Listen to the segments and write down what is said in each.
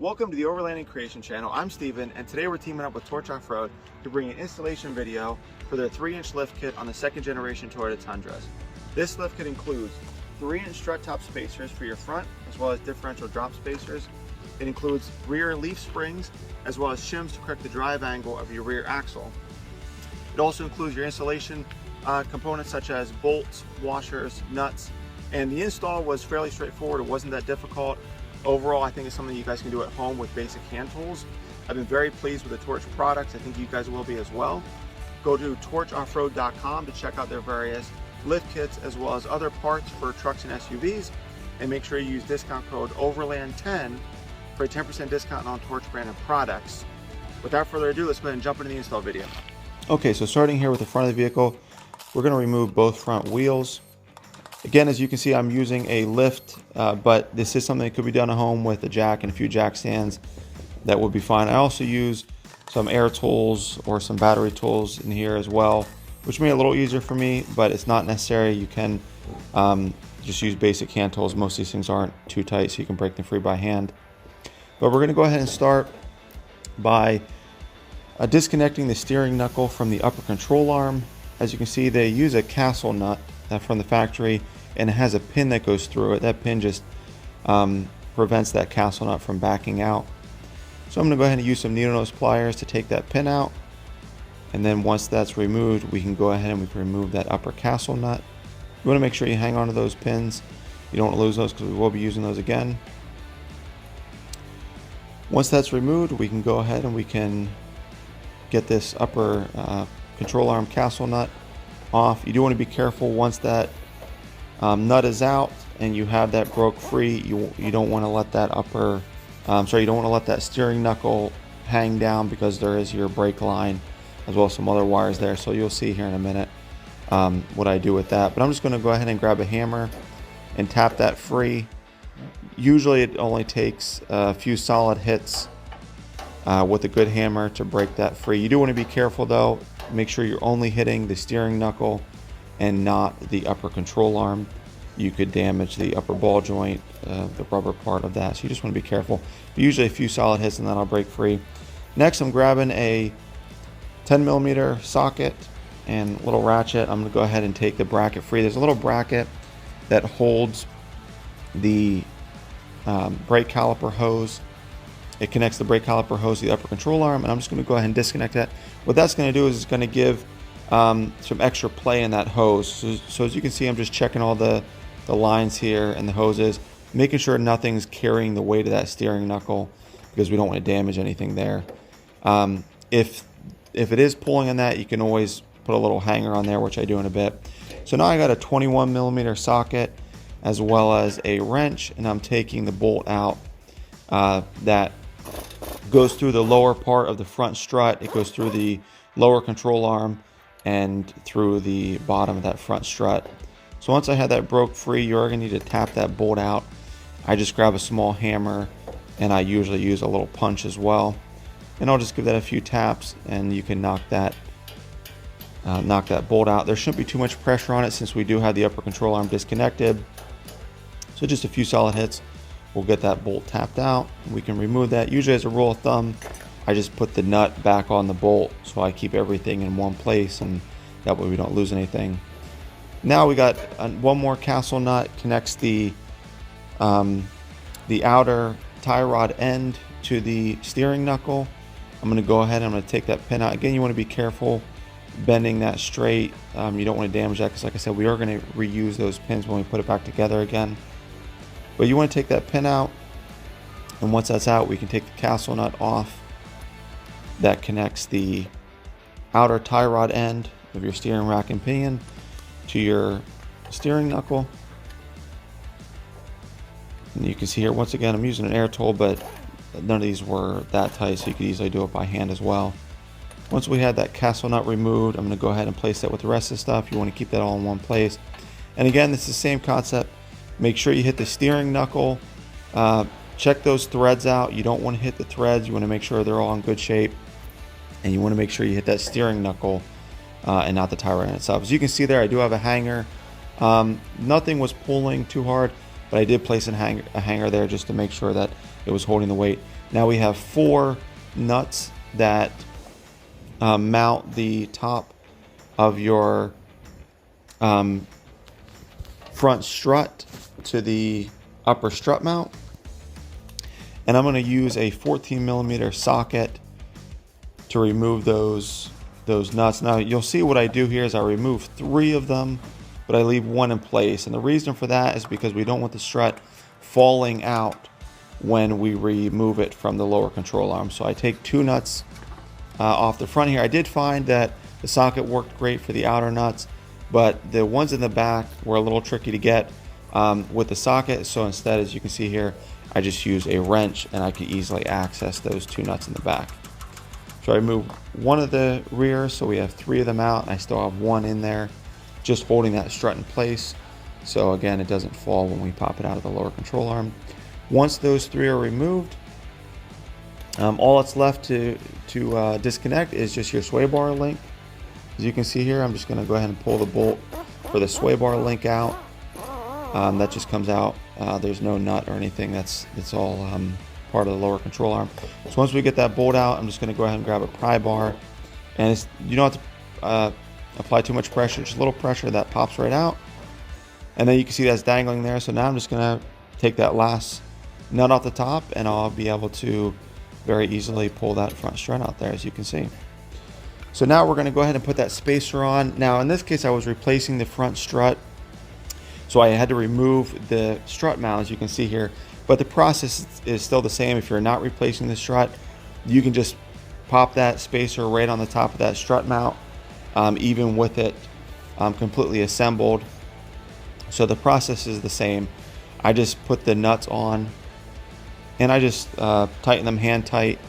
Welcome to the Overlanding Creation channel. I'm Steven, and today we're teaming up with Torch Off-Road to bring an installation video for their 3-inch lift kit on the second generation Toyota Tundras. This lift kit includes 3-inch strut top spacers for your front, as well as differential drop spacers. It includes rear leaf springs, as well as shims to correct the drive angle of your rear axle. It also includes your installation components such as bolts, washers, nuts, and the install was fairly straightforward. It wasn't that difficult. Overall, I think it's something you guys can do at home with basic hand tools. I've been very pleased with the Torch products. I think you guys will be as well. Go to torchoffroad.com to check out their various lift kits as well as other parts for trucks and SUVs. And make sure you use discount code OVERLAND10 for a 10% discount on Torch branded products. Without further ado, let's go ahead and jump into the install video. Okay, so starting here with the front of the vehicle, we're going to remove both front wheels. Again, as you can see, I'm using a lift, but this is something that could be done at home with a jack and a few jack stands. That would be fine. I also use some air tools or some battery tools in here as well, which made it a little easier for me, but it's not necessary. You can just use basic hand tools. Most of these things aren't too tight, so you can break them free by hand. But we're going to go ahead and start by disconnecting the steering knuckle from the upper control arm. As you can see, they use a castle nut from the factory, and it has a pin that goes through it. That pin just prevents that castle nut from backing out. So I'm going to go ahead and use some needle nose pliers to take that pin out, and then once that's removed, we can go ahead and we can remove that upper castle nut. You want to make sure you hang on to those pins. You don't want to lose those because we will be using those again. Once that's removed, we can go ahead and we can get this upper control arm castle nut off. You do want to be careful once that nut is out and you have that broke free. You don't want to let that you don't want to let that steering knuckle hang down, because there is your brake line as well as some other wires there. So you'll see here in a minute what I do with that. But I'm just going to go ahead and grab a hammer and tap that free. Usually it only takes a few solid hits with a good hammer to break that free. You do want to be careful though. Make sure you're only hitting the steering knuckle and not the upper control arm. You could damage the upper ball joint, the rubber part of that. So you just want to be careful. But usually a few solid hits and then I'll break free. Next, I'm grabbing a 10mm socket and little ratchet. I'm going to go ahead and take the bracket free. There's a little bracket that holds the brake caliper hose. It connects the brake caliper hose to the upper control arm, and I'm just going to go ahead and disconnect that. What that's going to do is it's going to give some extra play in that hose. So as you can see, I'm just checking all the lines here and the hoses, making sure nothing's carrying the weight of that steering knuckle, because we don't want to damage anything there. If it is pulling on that, you can always put a little hanger on there, which I do in a bit. So now I got a 21mm socket as well as a wrench, and I'm taking the bolt out that goes through the lower part of the front strut. It goes through the lower control arm and through the bottom of that front strut. So once I had that broke free, you're going to need to tap that bolt out. I just grab a small hammer, and I usually use a little punch as well, and I'll just give that a few taps and you can knock that bolt out. There shouldn't be too much pressure on it since we do have the upper control arm disconnected. So just a few solid hits, we'll get that bolt tapped out. We can remove that. Usually, as a rule of thumb, I just put the nut back on the bolt, so I keep everything in one place, and that way we don't lose anything. Now we got one more castle nut, connects the outer tie rod end to the steering knuckle. I'm going to go ahead and I'm going to take that pin out. Again, you want to be careful bending that straight. You don't want to damage that, because like I said, we are going to reuse those pins when we put it back together again. But you want to take that pin out, and once that's out, we can take the castle nut off that connects the outer tie rod end of your steering rack and pinion to your steering knuckle. And you can see here, once again, I'm using an air tool, but none of these were that tight, so you could easily do it by hand as well. Once we had that castle nut removed, I'm going to go ahead and place that with the rest of the stuff. You want to keep that all in one place. And again, it's the same concept. Make sure you hit the steering knuckle. Check those threads out. You don't want to hit the threads. You want to make sure they're all in good shape. And you want to make sure you hit that steering knuckle and not the tie rod itself. As you can see there, I do have a hanger. Nothing was pulling too hard, but I did place a hanger there just to make sure that it was holding the weight. Now we have 4 nuts that mount the top of your front strut to the upper strut mount. And I'm going to use a 14mm socket to remove those nuts. Now you'll see what I do here is I remove 3 of them, but I leave 1 in place. And the reason for that is because we don't want the strut falling out when we remove it from the lower control arm. So I take 2 nuts off the front here. I did find that the socket worked great for the outer nuts, but the ones in the back were a little tricky to get with the socket. So instead, as you can see here, I just use a wrench and I can easily access those 2 nuts in the back. So I remove 1 of the rear, so we have 3 of them out, and I still have 1 in there, just holding that strut in place. So again, it doesn't fall when we pop it out of the lower control arm. Once those 3 are removed, all that's left to disconnect is just your sway bar link. As you can see here, I'm just going to go ahead and pull the bolt for the sway bar link out. That just comes out. There's no nut or anything. It's all part of the lower control arm. So once we get that bolt out, I'm just going to go ahead and grab a pry bar, and you don't have to apply too much pressure. Just a little pressure, that pops right out, and then you can see that's dangling there. So now I'm just going to take that last nut off the top, and I'll be able to very easily pull that front strut out there, as you can see. So now we're going to go ahead and put that spacer on. Now in this case, I was replacing the front strut, so I had to remove the strut mount, as you can see here. But the process is still the same. If you're not replacing the strut, you can just pop that spacer right on the top of that strut mount, even with it completely assembled. So the process is the same. I just put the nuts on, and I just tighten them hand tight.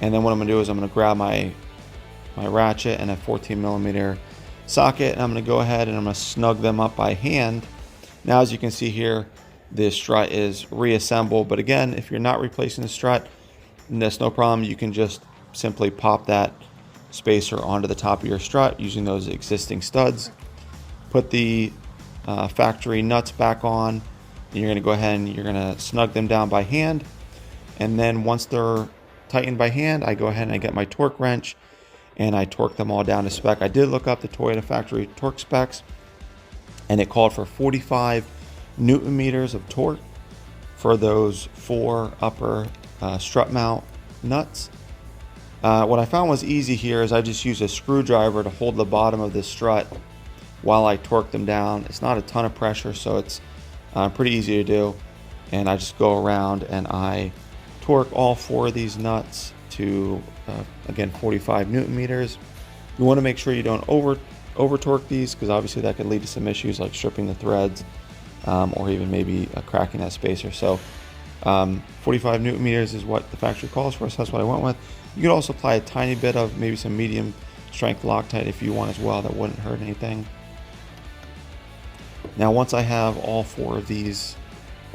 And then what I'm going to do is I'm going to grab my ratchet and a 14mm socket, and I'm going to go ahead and I'm going to snug them up by hand. Now, as you can see here, the strut is reassembled, but again, if you're not replacing the strut, that's no problem. You can just simply pop that spacer onto the top of your strut using those existing studs. Put the factory nuts back on, and you're going to go ahead and you're going to snug them down by hand. And then once they're tightened by hand, I go ahead and I get my torque wrench and I torque them all down to spec. I did look up the Toyota factory torque specs, and it called for 45 Newton meters of torque for those 4 upper strut mount nuts. What I found was easy here is I just use a screwdriver to hold the bottom of this strut while I torque them down. It's not a ton of pressure, so it's pretty easy to do. And I just go around and I torque all 4 of these nuts to again 45 Newton meters. You want to make sure you don't over torque these, because obviously that could lead to some issues like stripping the threads, or even maybe cracking that spacer. So 45 Newton meters is what the factory calls for, so that's what I went with. You could also apply a tiny bit of maybe some medium strength Loctite if you want as well. That wouldn't hurt anything. Now once I have all 4 of these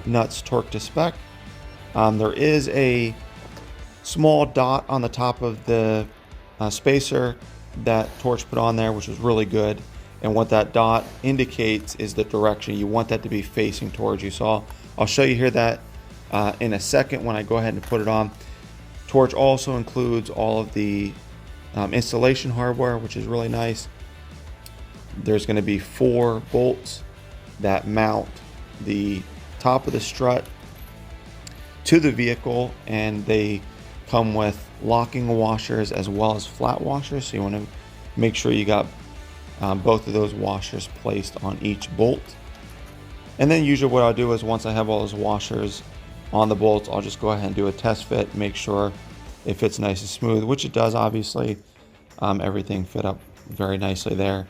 nuts torqued to spec, there is a small dot on the top of the spacer that Torch put on there, which was really good. And what that dot indicates is the direction. You want that to be facing towards you. So I'll show you here that in a second when I go ahead and put it on. Torch also includes all of the installation hardware, which is really nice. There's going to be 4 bolts that mount the top of the strut to the vehicle, and they come with locking washers as well as flat washers. So you want to make sure you got both of those washers placed on each bolt. And then usually what I'll do is once I have all those washers on the bolts, I'll just go ahead and do a test fit, make sure it fits nice and smooth, which it does obviously. Everything fit up very nicely there.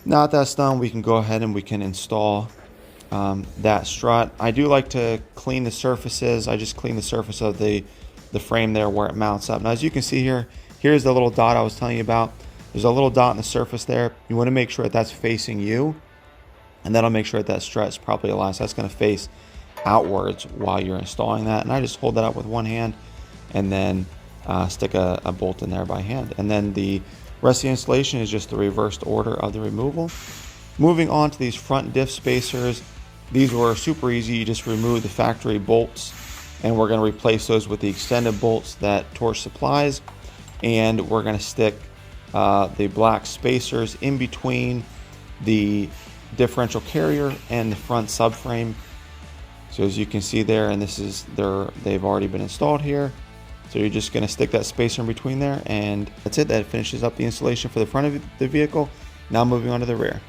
Now that that's done, we can go ahead and we can install that strut. I do like to clean the surfaces. I just clean the surface of the frame there where it mounts up. Now as you can see here, here's the little dot I was telling you about. There's a little dot in the surface there. You want to make sure that that's facing you, and that'll make sure that that strut is properly aligned. So that's going to face outwards while you're installing that. And I just hold that up with one hand and then stick a bolt in there by hand. And then the rest of the installation is just the reversed order of the removal. Moving on to these front diff spacers, these were super easy. You just remove the factory bolts and we're going to replace those with the extended bolts that Torch supplies, and we're going to stick the black spacers in between the differential carrier and the front subframe. So as you can see there, and this is they've already been installed here. So you're just going to stick that spacer in between there, and that's it. That finishes up the installation for the front of the vehicle. Now moving on to the rear.